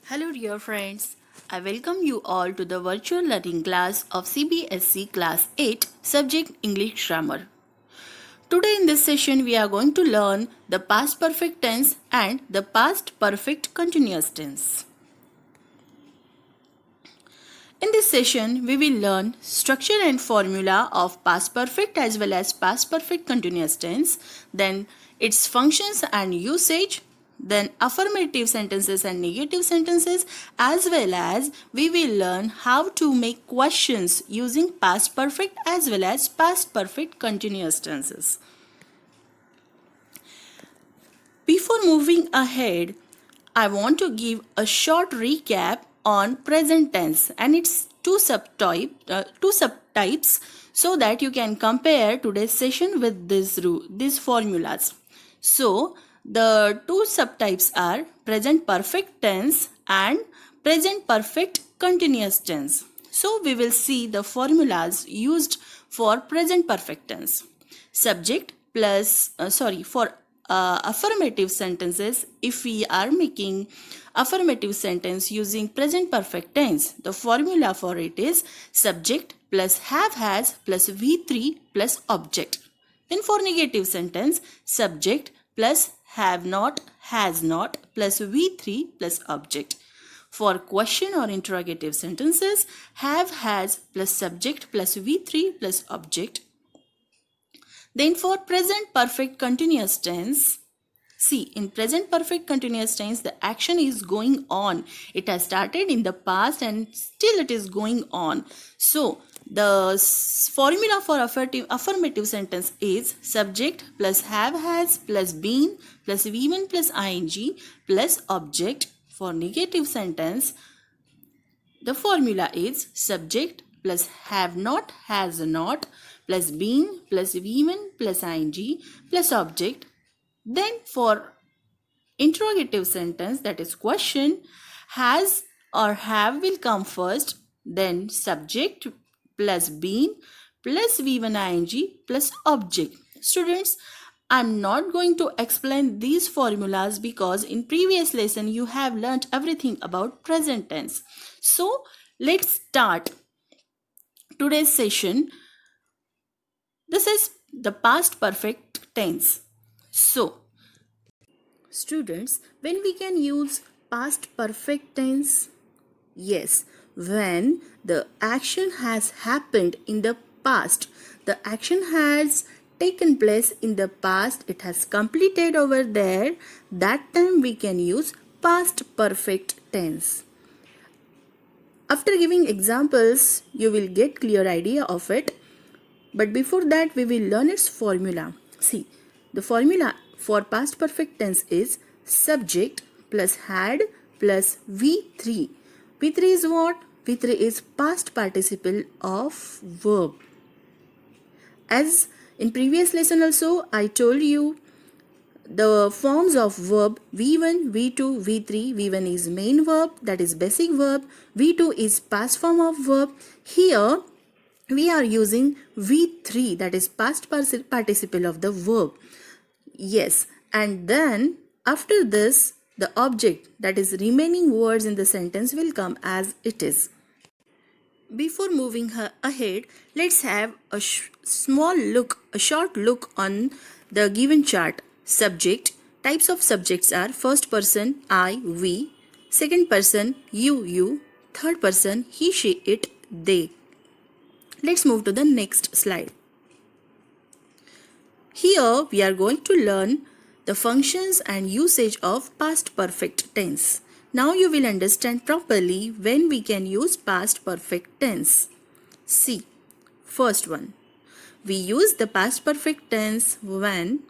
Hello dear friends, I welcome you all to the virtual learning class of CBSE Class 8 Subject English Grammar. Today in this session we are going to learn the past perfect tense and the past perfect continuous tense. In this session we will learn structure and formula of past perfect as well as past perfect continuous tense, then its functions and usage, then affirmative sentences and negative sentences, as well as we will learn how to make questions using past perfect as well as past perfect continuous tenses. Before moving ahead, I want to give a short recap on present tense and its two subtypes so that you can compare today's session with these formulas. So, the two subtypes are present perfect tense and present perfect continuous tense. So, we will see the formulas used for present perfect tense. Subject plus, for affirmative sentences, if we are making affirmative sentence using present perfect tense, the formula for it is subject plus have has plus V3 plus object. Then for negative sentence, subject plus have not has not plus V3 plus object. For question or interrogative sentences, have has plus subject plus V3 plus object. Then for present perfect continuous tense, see, in present perfect continuous tense, the action is going on. It has started in the past and still it is going on. So, the formula for affirmative sentence is subject plus have has plus been plus V1 plus ing plus object. For negative sentence, the formula is subject plus have not has not plus been plus V1 plus ing plus object. Then for interrogative sentence, that is question, has or have will come first, then subject plus been plus V1 ing plus object. Students, I'm not going to explain these formulas because in previous lesson you have learnt everything about present tense. So let's start today's session. This is the past perfect tense. So students, when we can use past perfect tense? Yes, when the action has happened in the past. The action has taken place in the past. It has completed over there. That time we can use past perfect tense. After giving examples, you will get clear idea of it. But before that, we will learn its formula. See, the formula for past perfect tense is subject plus had plus V3. V3 is what? V3 is past participle of verb. As in previous lesson also, I told you the forms of verb V1, V2, V3. V1 is main verb, that is basic verb. V2 is past form of verb. Here, we are using V3, that is past participle of the verb. Yes, and then after this, the object, that is remaining words in the sentence, will come as it is. Before moving ahead, let's have a short look on the given chart. Subject. Types of subjects are first person I, we, second person you, third person he, she, it, they. Let's move to the next slide. Here we are going to learn the functions and usage of past perfect tense. Now you will understand properly when we can use past perfect tense. See, first one. We use the past perfect tense when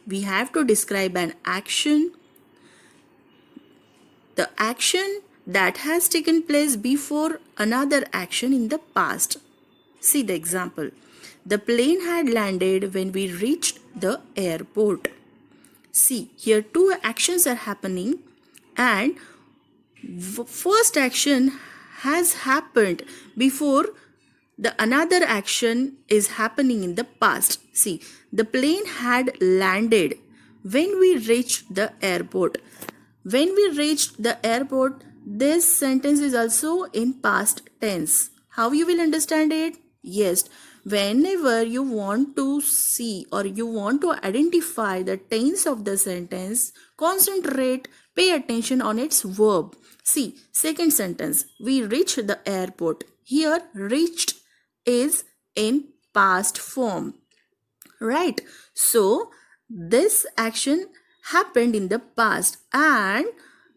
we have to describe an action, the action that has taken place before another action in the past. See the example. The plane had landed when we reached the airport. See, here two actions are happening and first action has happened before the another action is happening in the past. See, the plane had landed when we reached the airport. When we reached the airport, this sentence is also in past tense. How you will understand it? Yes, whenever you want to see or you want to identify the tense of the sentence, concentrate, pay attention on its verb. See, second sentence, we reached the airport. Here, reached is in past form, right? So this action happened in the past, and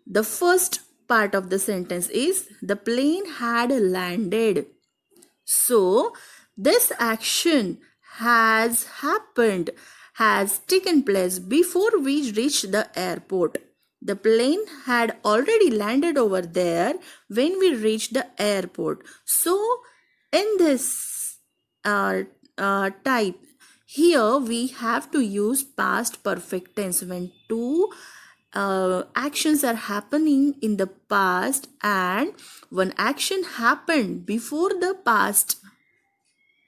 the first part of the sentence is the plane had landed. So this action has happened, has taken place before we reached the airport. The plane had already landed over there when we reached the airport. So in this type, here we have to use past perfect tense when two actions are happening in the past and one action happened before the past.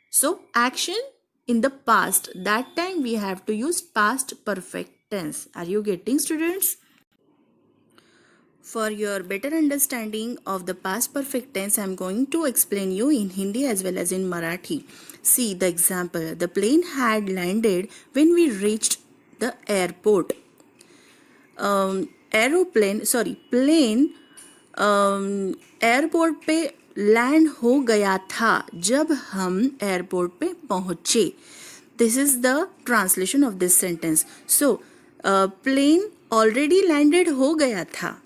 So action in the past, that time we have to use past perfect tense. Are you getting, students? For your better understanding of the past perfect tense, I am going to explain you in Hindi as well as in Marathi. See the example. The plane had landed when we reached the airport. Plane airport पे land हो गया था जब हम airport पे पहुंचे. This is the translation of this sentence. So plane already landed हो गया था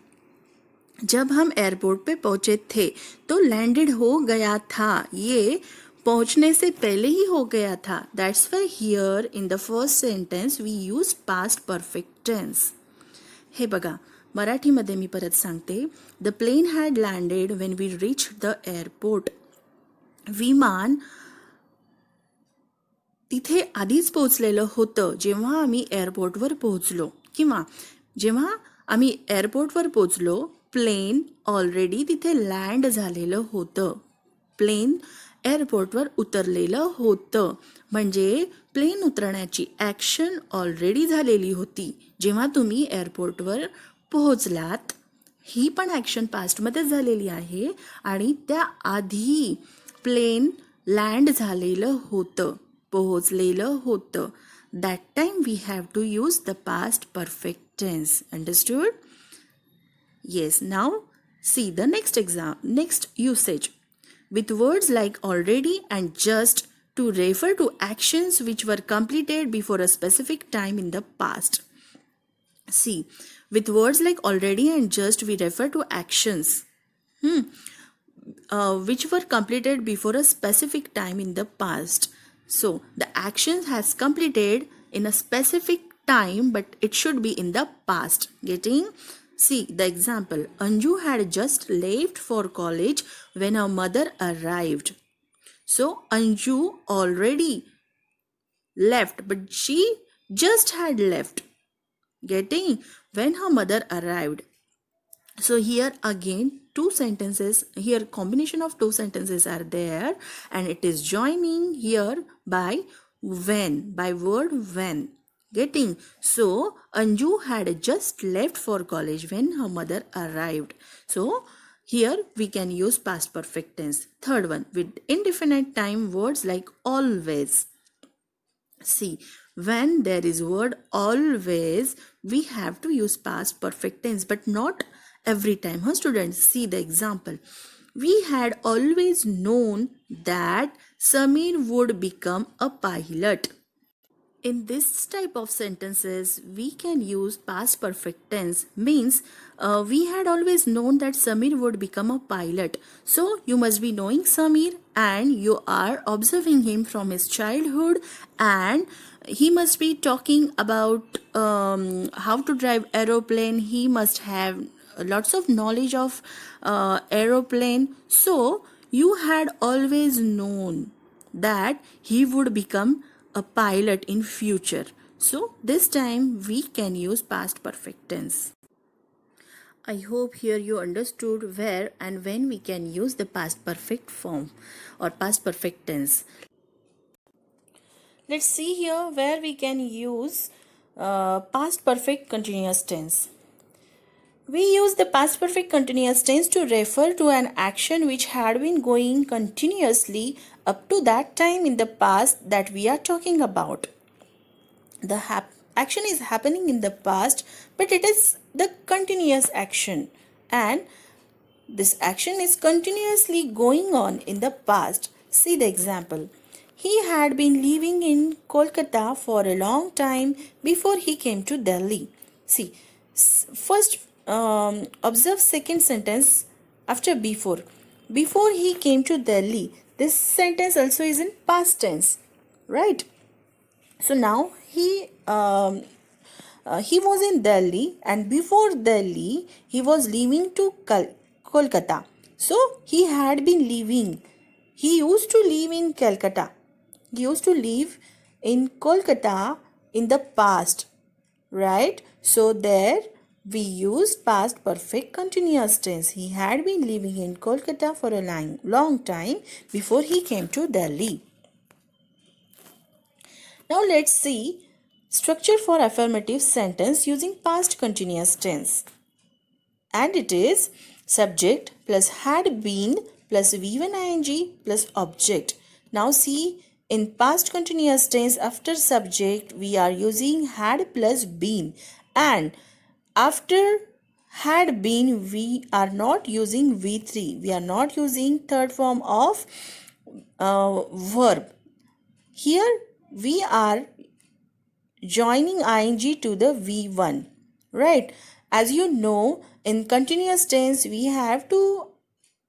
जब हम एयरपोर्ट पे पहुंचे थे. तो लैंडेड हो गया था, ये पहुंचने से पहले ही हो गया था. That's why here in the first sentence we use past perfect tense. हे बघा, मराठीमध्ये मी परत सांगते. The plane had landed when we reach the airport. विमान तिथे आधीच पोहोचलेलं होतं जेव्हा आम्ही एअरपोर्टवर पोहोचलो, किंवा जेव्हा आम्ही एअरपोर्टवर पोहोचलो प्लेन ऑलरेडी तिथे लँड झालेलं होतं. प्लेन एअरपोर्टवर उतरलेलं होतं म्हणजे प्लेन उतरण्याची ॲक्शन ऑलरेडी झालेली होती जेव्हा तुम्ही एअरपोर्टवर पोहोचलात. ही पण ॲक्शन पास्टमध्येच झालेली आहे आणि त्याआधी प्लेन लँड झालेलं होतं, पोहोचलेलं होतं. That time we have to use the past perfect tense. Understood? Yes, now see the next usage. With words like already and just to refer to actions which were completed before a specific time in the past. See, with words like already and just we refer to actions which were completed before a specific time in the past. So the action has completed in a specific time, but it should be in the past. Getting? See the example. Anju had just left for college when her mother arrived. So Anju already left, but she just had left. Getting? When her mother arrived. So here again two sentences, here combination of two sentences are there, and it is joining here by when, by word when. Getting? So Anju had just left for college when her mother arrived. So here we can use past perfect tense. Third one, with indefinite time words like always. See, when there is word always, we have to use past perfect tense, but not every time. Students, see the example. We had always known that Samir would become a pilot. In this type of sentences, we can use past perfect tense. Means we had always known that Samir would become a pilot. So you must be knowing Samir and you are observing him from his childhood, and he must be talking about how to drive aeroplane. He must have lots of knowledge of aeroplane. So you had always known that he would become a pilot in future. So this time we can use past perfect tense. I hope here you understood where and when we can use the past perfect form or past perfect tense. Let's see here where we can use past perfect continuous tense. We use the past perfect continuous tense to refer to an action which had been going continuously up to that time in the past that we are talking about. The action is happening in the past, but it is the continuous action, and this action is continuously going on in the past. See the example. He had been living in Kolkata for a long time before he came to Delhi. See, first observe second sentence after before. Before he came to Delhi. This sentence also is in past tense, right? So now he was in Delhi, and before Delhi he was leaving to Kolkata. So he had been living. He used to live in Calcutta. He used to live in Kolkata in the past, right? So there we use past perfect continuous tense. He had been living in Kolkata for a long time before he came to Delhi. Now let's see structure for affirmative sentence using past continuous tense. And it is subject plus had been plus V1 ing plus object. Now see, in past continuous tense after subject we are using had plus been, and after had been we are not using V3. We are not using third form of verb. Here we are joining ing to the V1, right? As you know, in continuous tense we have to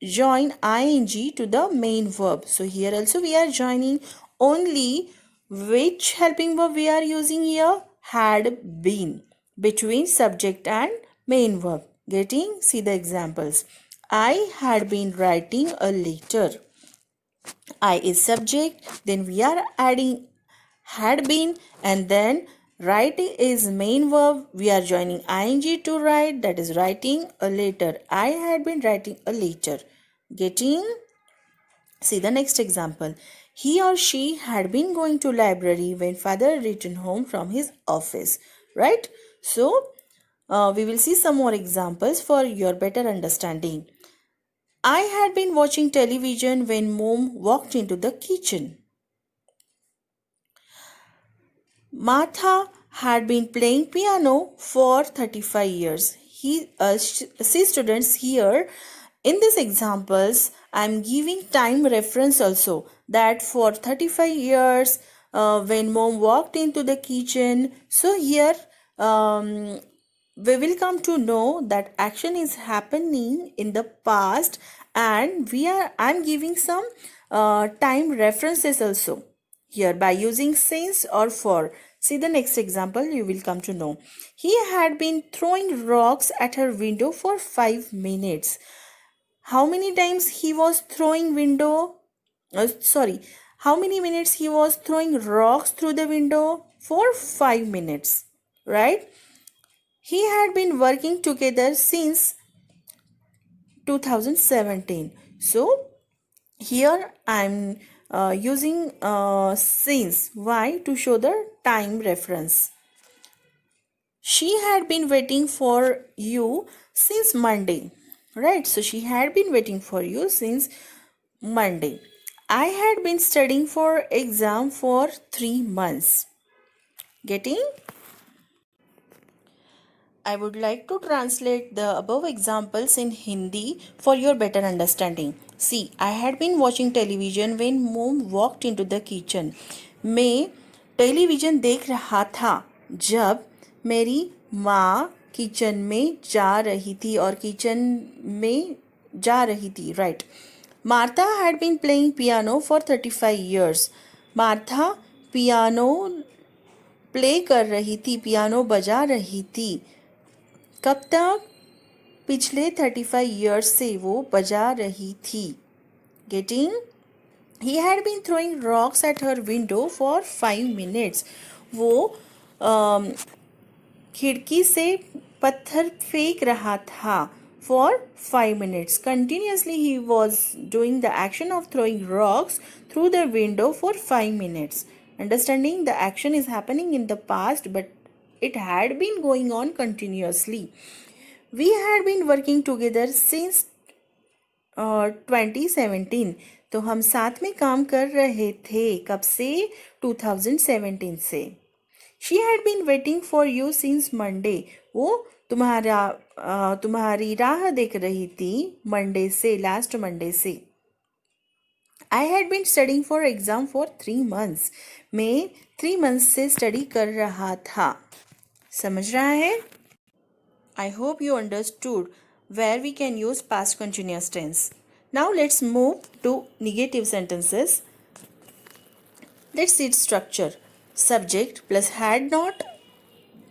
join ing to the main verb. So here also we are joining only which helping verb we are using here? Had been, between subject and main verb. Getting? See the examples. I had been writing a letter. I is subject, then we are adding had been, and then write is main verb. We are joining ing to write, that is writing a letter. I had been writing a letter. Getting? See the next example. He or she had been going to library when father returned home from his office, right? So we will see some more examples for your better understanding. I had been watching television when mom walked into the kitchen. Martha had been playing piano for 35 years. See students, here in these examples I am giving time reference also, that for 35 years when mom walked into the kitchen. So here we will come to know that action is happening in the past, and I'm giving some time references also here by using since or for. See the next example, you will come to know. He had been throwing rocks at her window for 5 minutes. How many times he was throwing how many minutes he was throwing rocks through the window? For 5 minutes, right? He had been working together since 2017. So here I'm using since. Why? To show the time reference. She had been waiting for you since Monday, right? So she had been waiting for you since Monday. I had been studying for exam for 3 months. Getting? I would like to translate the above examples in Hindi for your better understanding. See, I had been watching television when mom walked into the kitchen. मैं television देख रहा था जब मेरी माँ kitchen में जा रही थी, और किचन में जा रही थी, right? Martha had been playing piano for 35 years. Martha piano play कर रही थी, पियानो बजा रही थी. कब तक? पिछले 35 years से वो बजा रही थी. Getting? He had been throwing rocks at her window for 5 minutes. वो खिड़की से पत्थर फेंक रहा था for 5 minutes. Continuously he was doing the action of throwing rocks through the window for 5 minutes. Understanding the action is happening in the past, but it had been going on continuously. We had been working together since 2017. तो हम साथ में काम कर रहे थे कब से? 2017 से. She had been waiting for you since Monday. वो तुम्हारी राह देख रही थी मंडे से, लास्ट मंडे से. I had been studying for exam for 3 months. मैं 3 months से स्टडी कर रहा था. समझ रहा है? I hope you understood where we can use past continuous tense. Now let's move to negative sentences. Let's see its structure. Subject plus had not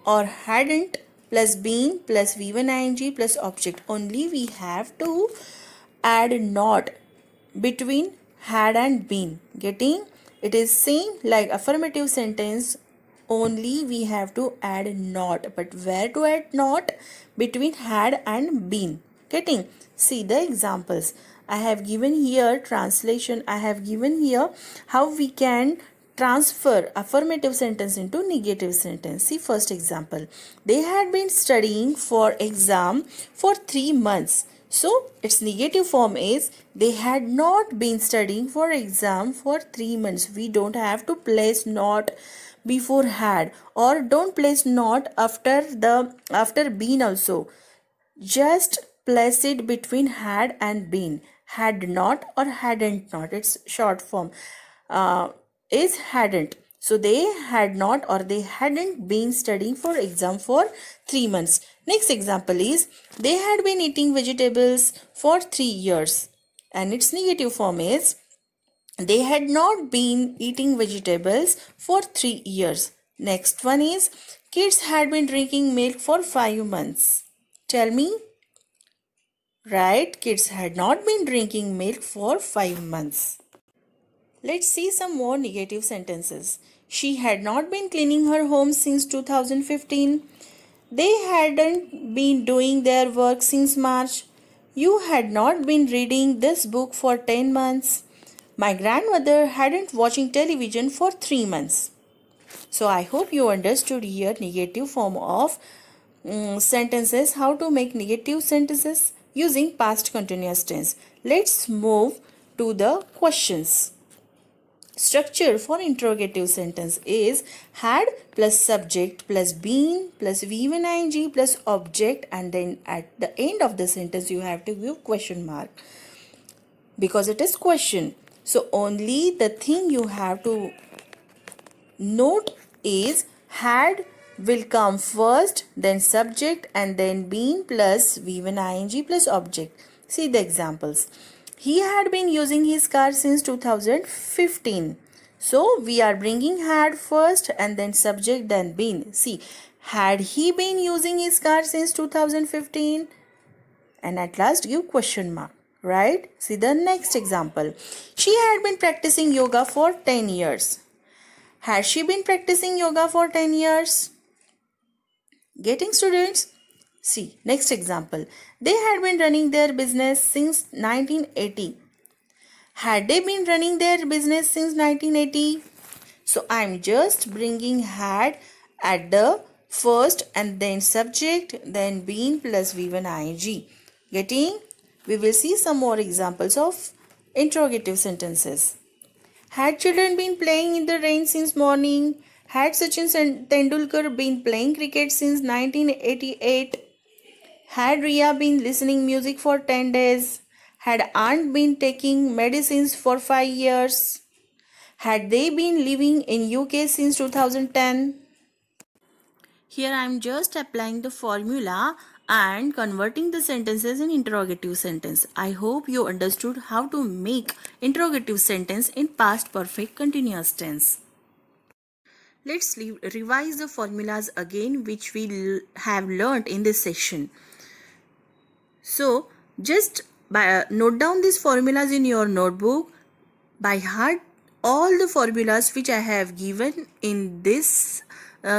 or hadn't plus been plus V1 ing plus object. Only we have to add not between had and been. Getting? It is same like affirmative sentence, only we have to add not. But where to add not? Between had and been. Getting? See the examples. I have given here translation. I have given here how we can transfer affirmative sentence into negative sentence. See first example. They had been studying for exam for 3 months. So its negative form is they had not been studying for exam for 3 months. We don't have to place not before had, or don't place not after been also. Just place it between had and been. Had not or hadn't not. Its short form is hadn't. So they had not or they hadn't been studying for exam for 3 months. Next example is they had been eating vegetables for 3 years. And its negative form is they had not been eating vegetables for 3 years. Next one is kids had been drinking milk for 5 months. Tell me. Right, kids had not been drinking milk for 5 months. Let's see some more negative sentences. She had not been cleaning her home since 2015. They hadn't been doing their work since March. You had not been reading this book for 10 months. My grandmother hadn't watching television for 3 months. So I hope you understood here negative form of sentences, how to make negative sentences using past continuous tense. Let's move to the questions. Structure for interrogative sentence is had plus subject plus been plus V1 ing plus object, and then at the end of the sentence you have to give question mark because it is question. So only the thing you have to note is had will come first, then subject, and then been plus V1 ing plus object. See the examples. He had been using his car since 2015. So we are bringing had first and then subject then been. See, had he been using his car since 2015? And at last give question mark. Right? See the next example. She had been practicing yoga for 10 years. Has she been practicing yoga for 10 years? Getting, students? See, next example. They had been running their business since 1980. Had they been running their business since 1980? So, I am just bringing had at the first and then subject, then been plus V1 ing. Getting? We will see some more examples of interrogative sentences. Had children been playing in the rain since morning? Had Sachin Tendulkar been playing cricket since 1988? Had Ria been listening music for 10 days? Had Aunt been taking medicines for 5 years? Had they been living in UK since 2010? Here I am just applying the formula and converting the sentences in interrogative sentence. I hope you understood how to make interrogative sentence in past perfect continuous tense. Let's revise the formulas again which we have learnt in this session. So just note down these formulas in your notebook by heart, all the formulas which I have given in this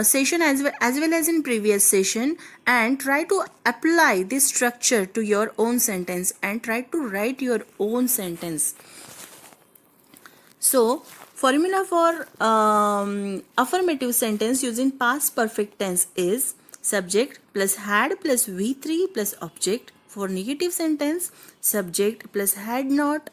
session as well as in previous session, and try to apply this structure to your own sentence and try to write your own sentence. So formula for affirmative sentence using past perfect tense is subject plus had plus V3 plus object. For negative sentence, subject plus had not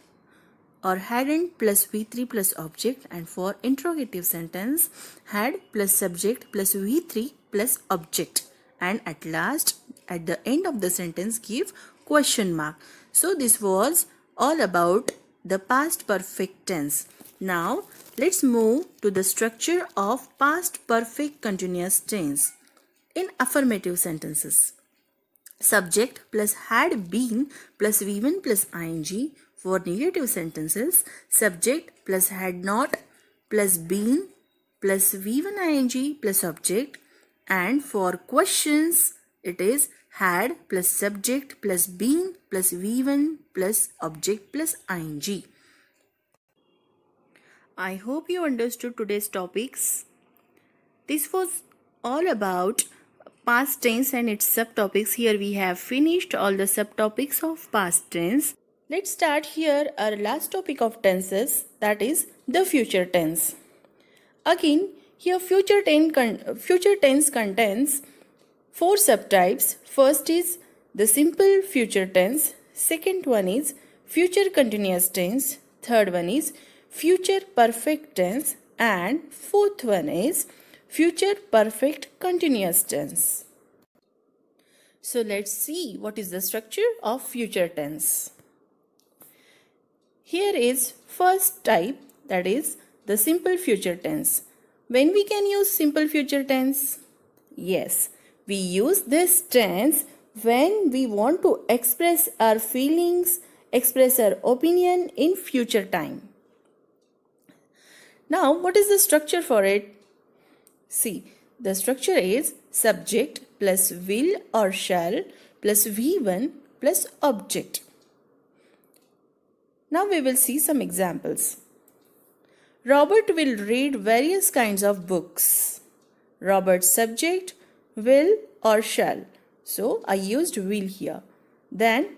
or hadn't plus V3 plus object, and for interrogative sentence, had plus subject plus V3 plus object, and at last at the end of the sentence give question mark. So this was all about the past perfect tense. Now let's move to the structure of past perfect continuous tense in affirmative sentences. Subject plus had been plus V1 plus ing. For negative sentences, subject plus had not plus been plus V1 ing plus object. And for questions, it is had plus subject plus been plus V1 plus object plus ing. I hope you understood today's topics. This was all about past tense and its subtopics. Here we have finished all the subtopics of past tense. Let's start here our last topic of tenses, that is the future tense. Again, here future tense contains four subtypes. First is the simple future tense. Second one is future continuous tense. Third one is future perfect tense. And fourth one is future perfect continuous tense. So let's see what is the structure of future tense. Here is first type, that is the simple future tense. When we can use simple future tense? Yes, we use this tense when we want to express our feelings, express our opinion in future time. Now, what is the structure for it? See, the structure is subject plus will or shall plus V1 plus object. Now we will see some examples. Robert will read various kinds of books. Robert's subject, will or shall. So I used will here. Then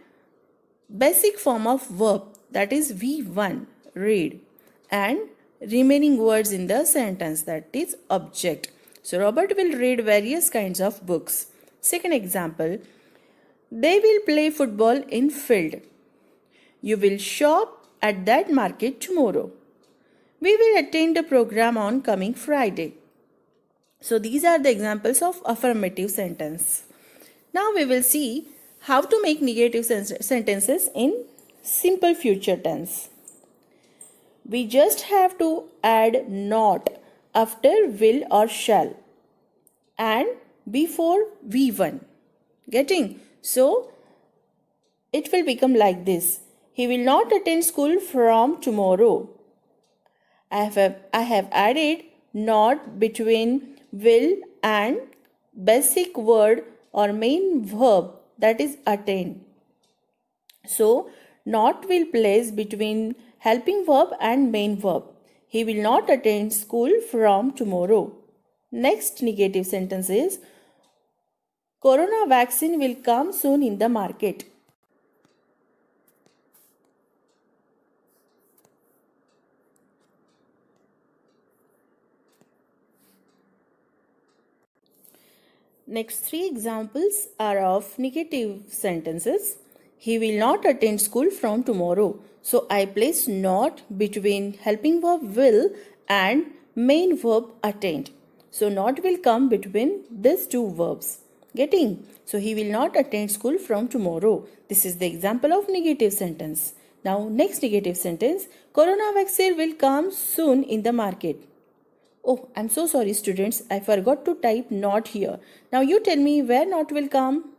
basic form of verb, that is V1, read, and remaining words in the sentence, that is object. So Robert will read various kinds of books. Second example, they will play football in field. You will shop at that market tomorrow. We will attend the program on coming Friday. So these are the examples of affirmative sentence. Now we will see how to make negative sentences in simple future tense. We just have to add not after will or shall and before V1. Getting? So it will become like this. He will not attend school from tomorrow. I have added not between will and basic word or main verb, that is attend. So not will place between helping verb and main verb. He will not attend school from tomorrow. Next negative sentence is Corona vaccine will come soon in the market. Next three examples are of negative sentences. He will not attend school from tomorrow. So I place not between helping verb will and main verb attend. So not will come between these two verbs. Getting? So he will not attend school from tomorrow. This is the example of negative sentence. Now next negative sentence, Corona vaccine will come soon in the market. Oh, I'm so sorry students, I forgot to type not here. Now you tell me where not will come?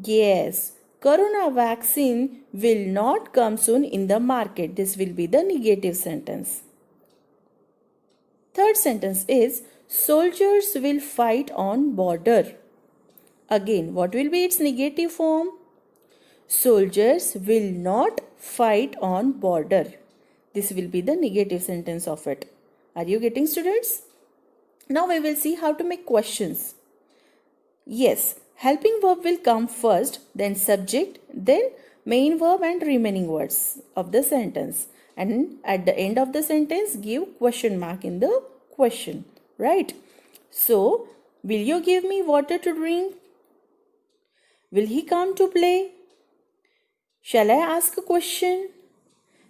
Yes, Corona vaccine will not come soon in the market. This will be the negative sentence. Third sentence is soldiers will fight on border. Again, what will be its negative form? Soldiers will not fight on border. This will be the negative sentence of it. Are you getting, students? Now we will see how to make questions. Yes, helping verb will come first, then subject, then main verb and remaining words of the sentence. And at the end of the sentence, give question mark in the question. Right? So, Will you give me water to drink? Will he come to play? Shall I ask a question?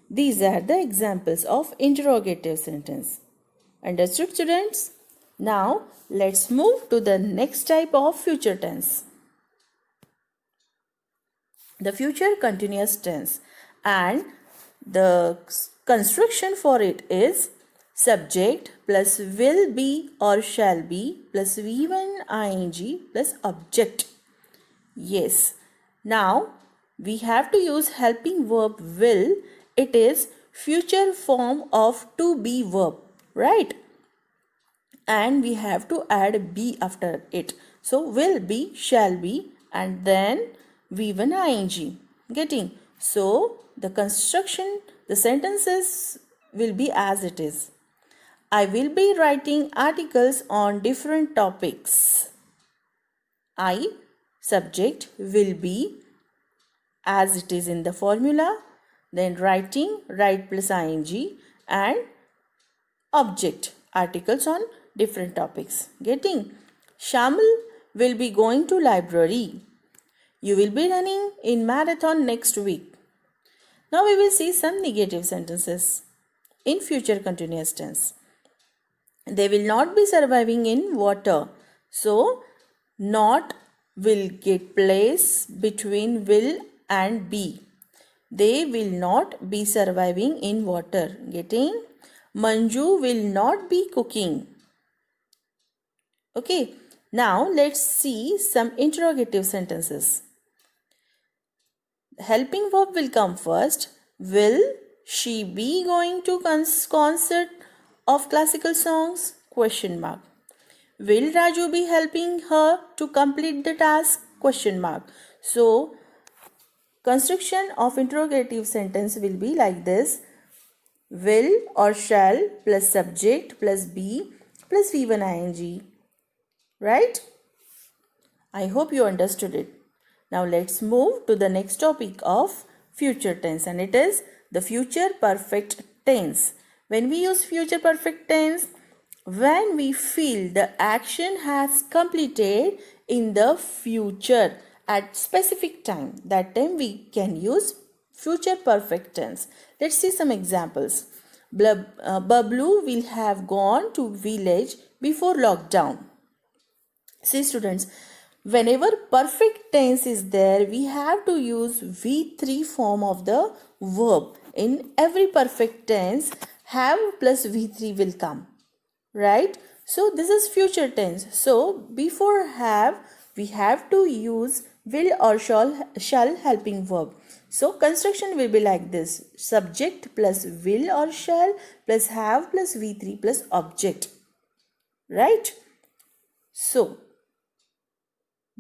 These are the examples of interrogative sentence. Understood, students? Now, let's move to the next type of future tense. The future continuous tense, and the construction for it is subject plus will be or shall be plus V1 ing plus object. Yes. Now we have to use helping verb will. It is future form of to be verb, right? And we have to add be after it. So will be, shall be, and then V1 ing. Getting? So the construction, the sentences will be as it is. I will be writing articles on different topics. I, subject, will be as it is in the formula. Then writing, write plus ing, and object, articles on different topics. Getting? Shamil will be going to library. You will be running in marathon next week. Now we will see some negative sentences in future continuous tense. They will not be surviving in water. So not will get place between will and be. They will not be surviving in water. Getting? Manju will not be cooking. Okay. Now let's see some interrogative sentences. Helping verb will come first. Will she be going to concert of classical songs? Question mark. Will Raju be helping her to complete the task? Question mark. So construction of interrogative sentence will be like this. Will or shall plus subject plus be plus V1 ing. Right? I hope you understood it. Now let's move to the next topic of future tense, and it is the future perfect tense. When we use future perfect tense, when we feel the action has completed in the future at specific time, that time we can use future perfect tense. Let's see some examples. Bablu will have gone to village before lockdown. See students, whenever perfect tense is there, we have to use V3 form of the verb. In every perfect tense, have plus V3 will come. Right? So this is future tense. So before have, we have to use will or shall helping verb. So construction will be like this. Subject plus will or shall plus have plus V3 plus object. Right? So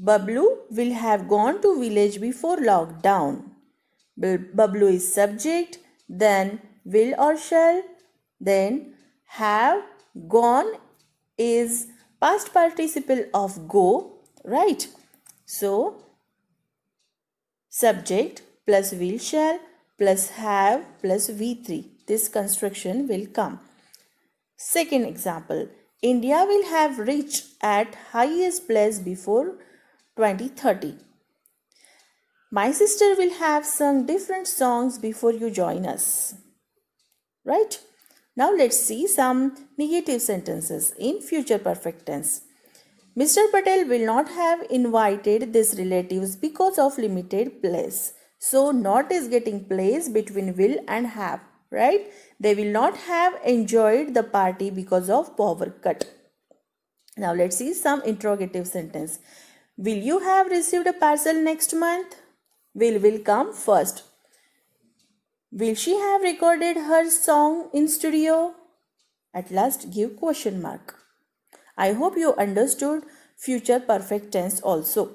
Bablu will have gone to village before lockdown. Bablu is subject, then will or shall, then have gone is past participle of go, right? So subject plus will shall plus have plus V3. This construction will come. Second example, India will have reached at highest place before 2030. My sister will have sung different songs before you join us. Right? Now let's see some negative sentences in future perfect tense. Mr. Patel will not have invited these relatives because of limited place. So not is getting place between will and have. Right? They will not have enjoyed the party because of power cut. Now let's see some interrogative sentence. Will you have received a parcel next month? Will come first. Will she have recorded her song in studio? At last give question mark. I hope you understood future perfect tense also.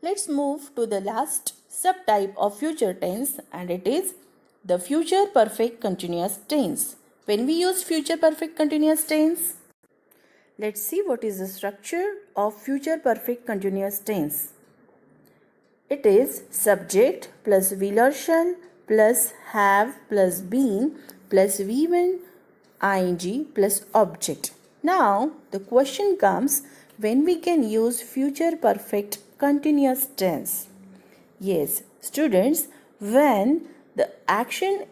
Let's move to the last subtype of future tense, and it is the future perfect continuous tense. When we use future perfect continuous tense, let's see what is the structure of future perfect continuous tense. It is subject plus will or shall plus have plus been plus V1 ing plus object. Now the question comes, when we can use future perfect continuous tense. Yes, students, when the action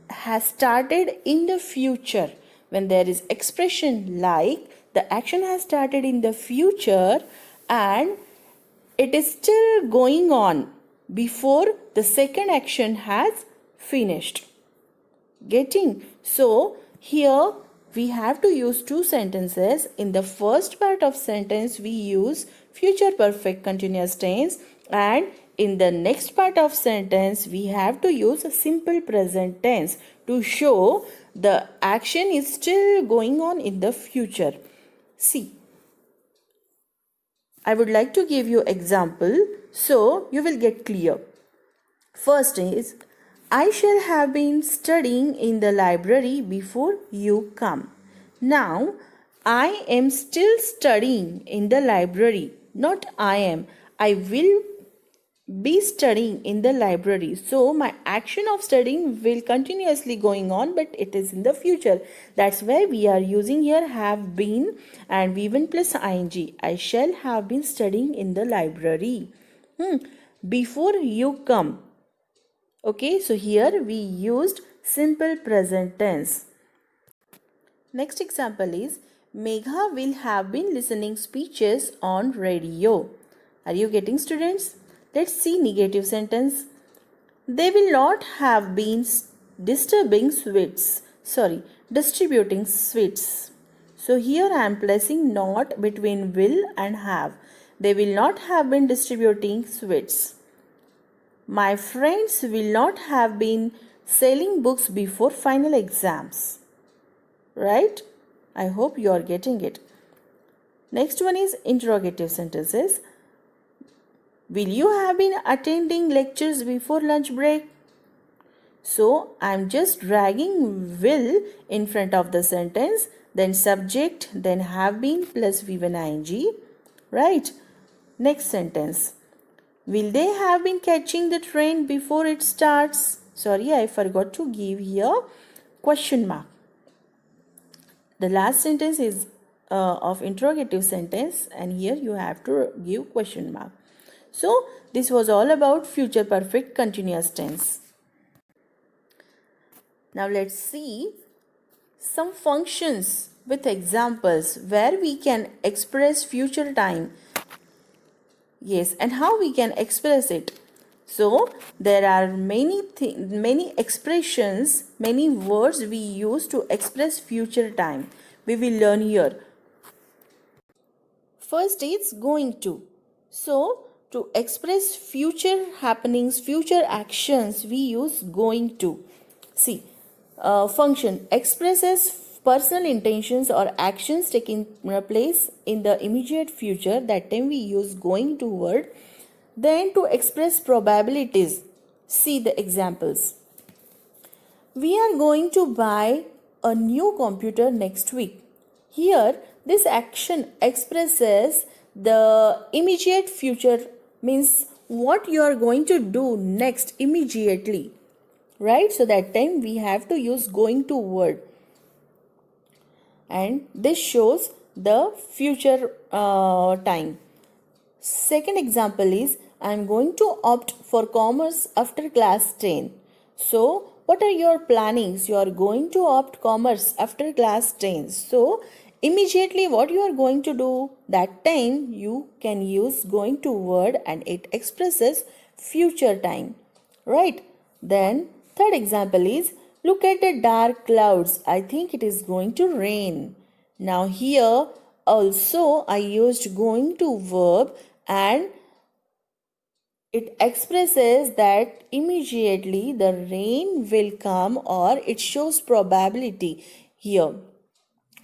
has started in the future, when there is expression like the action has started in the future and it is still going on before the second action has finished. Getting? So, here we have to use two sentences. In the first part of sentence, we use future perfect continuous tense, and in the next part of sentence, we have to use a simple present tense to show the action is still going on in the future. See, I would like to give you example so you will get clear. First is, I shall have been studying in the library before you come. Now, I am still studying in the library. Not I am. I will be studying in the library. So, my action of studying will continuously going on, but it is in the future. That's why we are using here have been and V1 plus ing. I shall have been studying in the library. Before you come. Okay, so here we used simple present tense. Next example is, Megha will have been listening speeches on radio. Are you getting, students? Let's see negative sentence. They will not have been distributing sweets. So here I am placing not between will and have. They will not have been distributing sweets. My friends will not have been selling books before final exams. Right? I hope you are getting it. Next one is interrogative sentences. Will you have been attending lectures before lunch break? So I am just dragging will in front of the sentence, then subject, then have been plus V1 ing. Right? Next sentence. Will they have been catching the train before it starts? Sorry, I forgot to give here question mark. The last sentence is of interrogative sentence, and here you have to give question mark. So, this was all about future perfect continuous tense. Now, let's see some functions with examples where we can express future time. Yes, and how we can express it. So, there are many expressions, many words we use to express future time. We will learn here. First is going to. So, to express future happenings, future actions, we use going to. See, function expresses personal intentions or actions taking place in the immediate future. That time we use going to word. Then to express probabilities, see the examples. We are going to buy a new computer next week. Here this action expresses the immediate future, means what you are going to do next immediately. Right? So that time we have to use going to word. And this shows the future time. Second example is, I am going to opt for commerce after class 10. So, what are your plannings? You are going to opt commerce after class 10. So, immediately what you are going to do, that time you can use going to word and it expresses future time. Right? Then, third example is, look at the dark clouds. I think it is going to rain. Now, here also I used going to verb and it expresses that immediately the rain will come, or it shows probability here.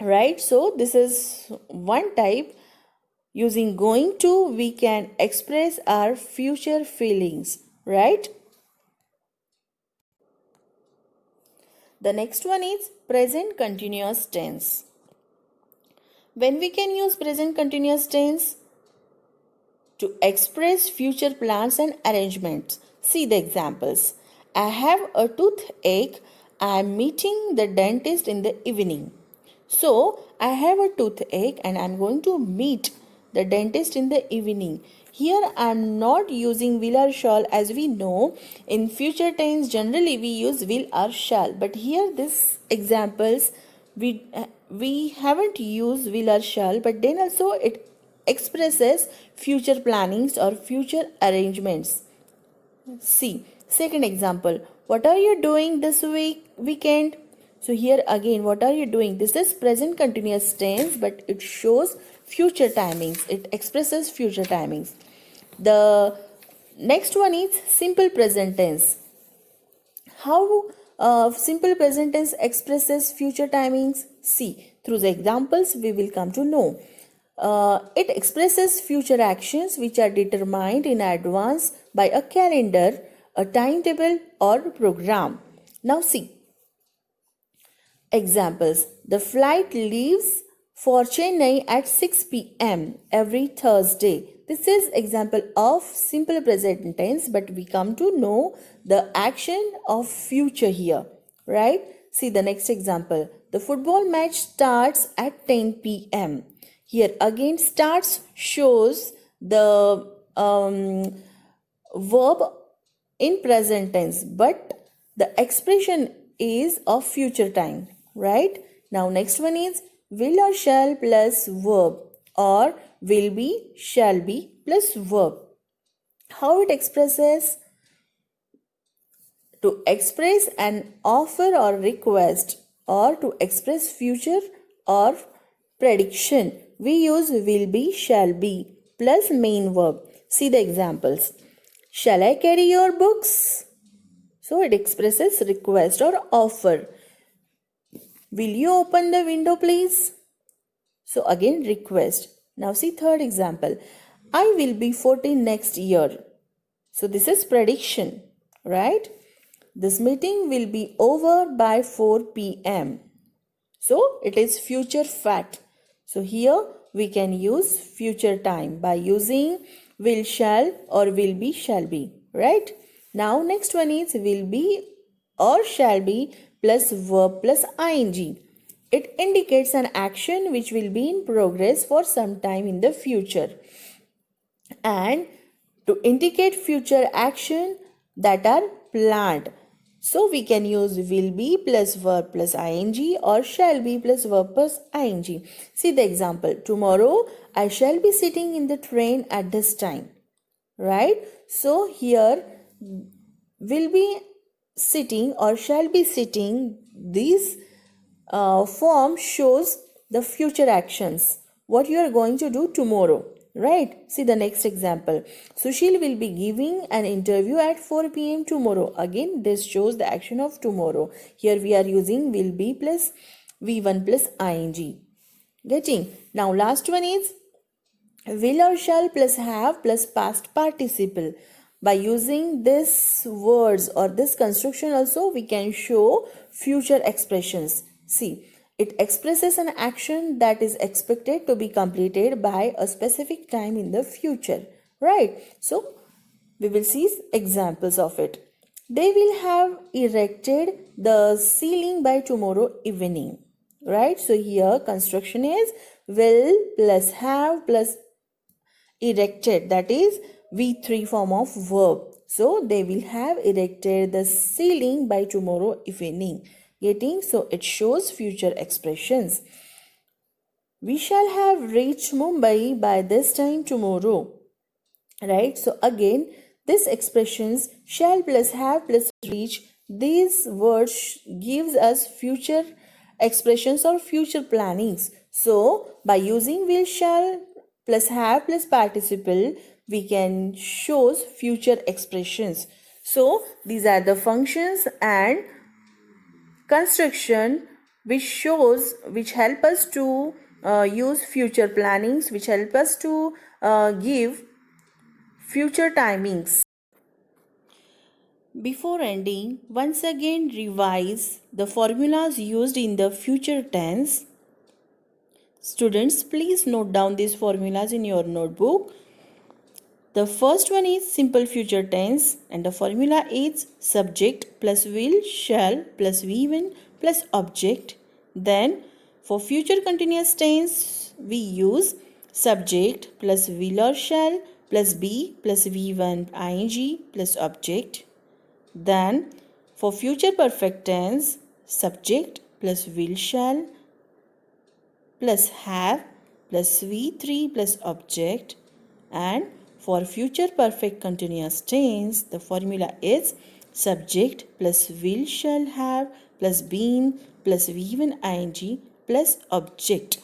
Right? So this is one type. Using going to, we can express our future feelings. Right? The next one is present continuous tense. When we can use present continuous tense? To express future plans and arrangements. See the examples. I have a toothache. I am meeting the dentist in the evening. So, I have a toothache and I'm going to meet the dentist in the evening. Here I am not using will or shall, as we know. In future tense generally we use will or shall, but here this examples we haven't used will or shall, but then also it expresses future plannings or future arrangements. See, second example. What are you doing this weekend? So here again, what are you doing? This is present continuous tense, but it shows future timings. It expresses future timings. The next one is simple present tense. How simple present tense expresses future timings? See, through the examples we will come to know. It expresses future actions which are determined in advance by a calendar, a timetable, or program. Now see, examples. The flight leaves for Chennai at 6 p.m. every Thursday. This is example of simple present tense, but we come to know the action of future here, right? See the next example. The football match starts at 10 p.m. Here again starts shows the verb in present tense, but the expression is of future time, right? Now next one is will or shall plus verb, or will be, shall be plus verb. How it expresses? To express an offer or request, or to express future or prediction, we use will be, shall be plus main verb. See the examples. Shall I carry your books? So it expresses request or offer. Will you open the window please? So again request. Now see third example. I will be 14 next year. So this is prediction, right? This meeting will be over by 4 p.m. So it is future fact. So here we can use future time by using will, shall, or will be, shall be, right? Now next one is will be or shall be plus verb plus ing. It indicates an action which will be in progress for some time in the future. And to indicate future action that are planned, so we can use will be plus verb plus ing or shall be plus verb plus ing. See the example. Tomorrow I shall be sitting in the train at this time. Right? So here will be sitting or shall be sitting, this form shows the future actions. What you are going to do tomorrow. Right? See the next example. Sushil will be giving an interview at 4 p.m. tomorrow. Again, this shows the action of tomorrow. Here we are using will be plus V1 plus ing. Getting? Now last one is will or shall plus have plus past participle. By using this words or this construction also we can show future expressions. See, it expresses an action that is expected to be completed by a specific time in the future, right? So we will see examples of it. They will have erected the ceiling by tomorrow evening, right? So here construction is will plus have plus erected, that is V3 form of verb. So they will have erected the ceiling by tomorrow evening. Getting? So it shows future expressions. We shall have reached Mumbai by this time tomorrow. Right? So again, this expressions shall plus have plus reach, these words gives us future expressions or future plannings. So by using will, shall plus have plus participle, we can shows future expressions. So these are the functions and construction which help us to use future plannings, which help us to give future timings. Before ending, once again revise the formulas used in the future tense. Students, please note down these formulas in your notebook. The first one is simple future tense, and the formula is subject plus will, shall plus V1 plus object. Then For future continuous tense, we use subject plus will or shall plus be plus V1 ing plus object. Then for future perfect tense, subject plus will shall plus have plus V3 plus object. And for future perfect continuous tense, the formula is subject plus will shall have plus been plus V1 ing plus object.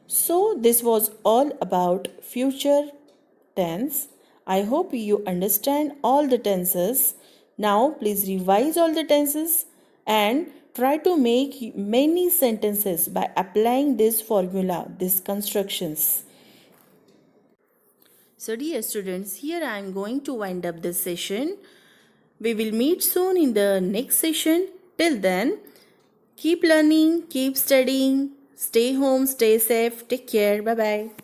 So this was all about future tense. I hope you understand all the tenses. Now please revise all the tenses and try to make many sentences by applying this formula, these constructions. So dear students, here I am going to wind up this session. We will meet soon in the next session. Till then, keep learning, keep studying, stay home, stay safe, take care, bye bye.